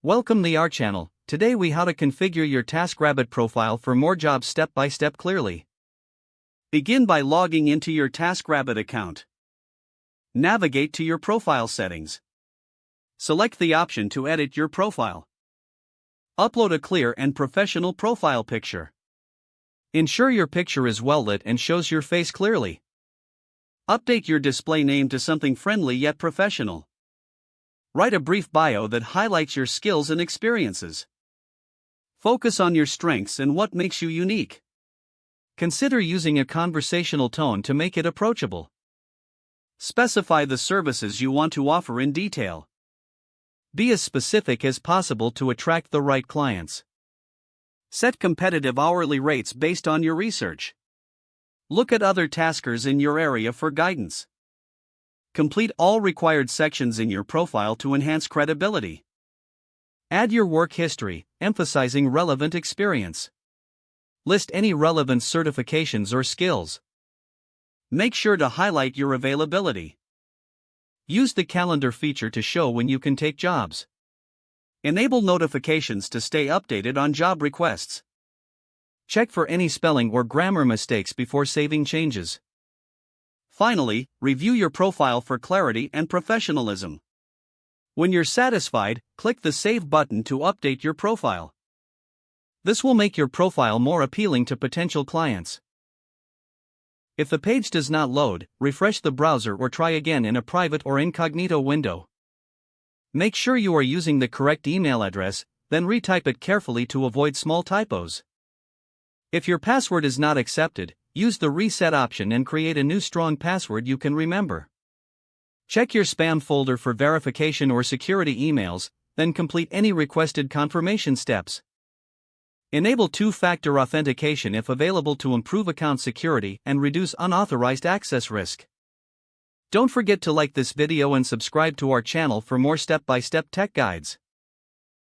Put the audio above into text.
Welcome to our channel. Today we how to configure your TaskRabbit profile for more jobs step by step clearly. Begin by logging into your TaskRabbit account. Navigate to your profile settings. Select the option to edit your profile. Upload a clear and professional profile picture. Ensure your picture is well lit and shows your face clearly. Update your display name to something friendly yet professional. Write a brief bio that highlights your skills and experiences. Focus on your strengths and what makes you unique. Consider using a conversational tone to make it approachable. Specify the services you want to offer in detail. Be as specific as possible to attract the right clients. Set competitive hourly rates based on your research. Look at other taskers in your area for guidance. Complete all required sections in your profile to enhance credibility. Add your work history, emphasizing relevant experience. List any relevant certifications or skills. Make sure to highlight your availability. Use the calendar feature to show when you can take jobs. Enable notifications to stay updated on job requests. Check for any spelling or grammar mistakes before saving changes. Finally, review your profile for clarity and professionalism. When you're satisfied, click the Save button to update your profile. This will make your profile more appealing to potential clients. If the page does not load, refresh the browser or try again in a private or incognito window. Make sure you are using the correct email address, then retype it carefully to avoid small typos. If your password is not accepted, use the reset option and create a new strong password you can remember. Check your spam folder for verification or security emails, then complete any requested confirmation steps. Enable two-factor authentication if available to improve account security and reduce unauthorized access risk. Don't forget to like this video and subscribe to our channel for more step-by-step tech guides.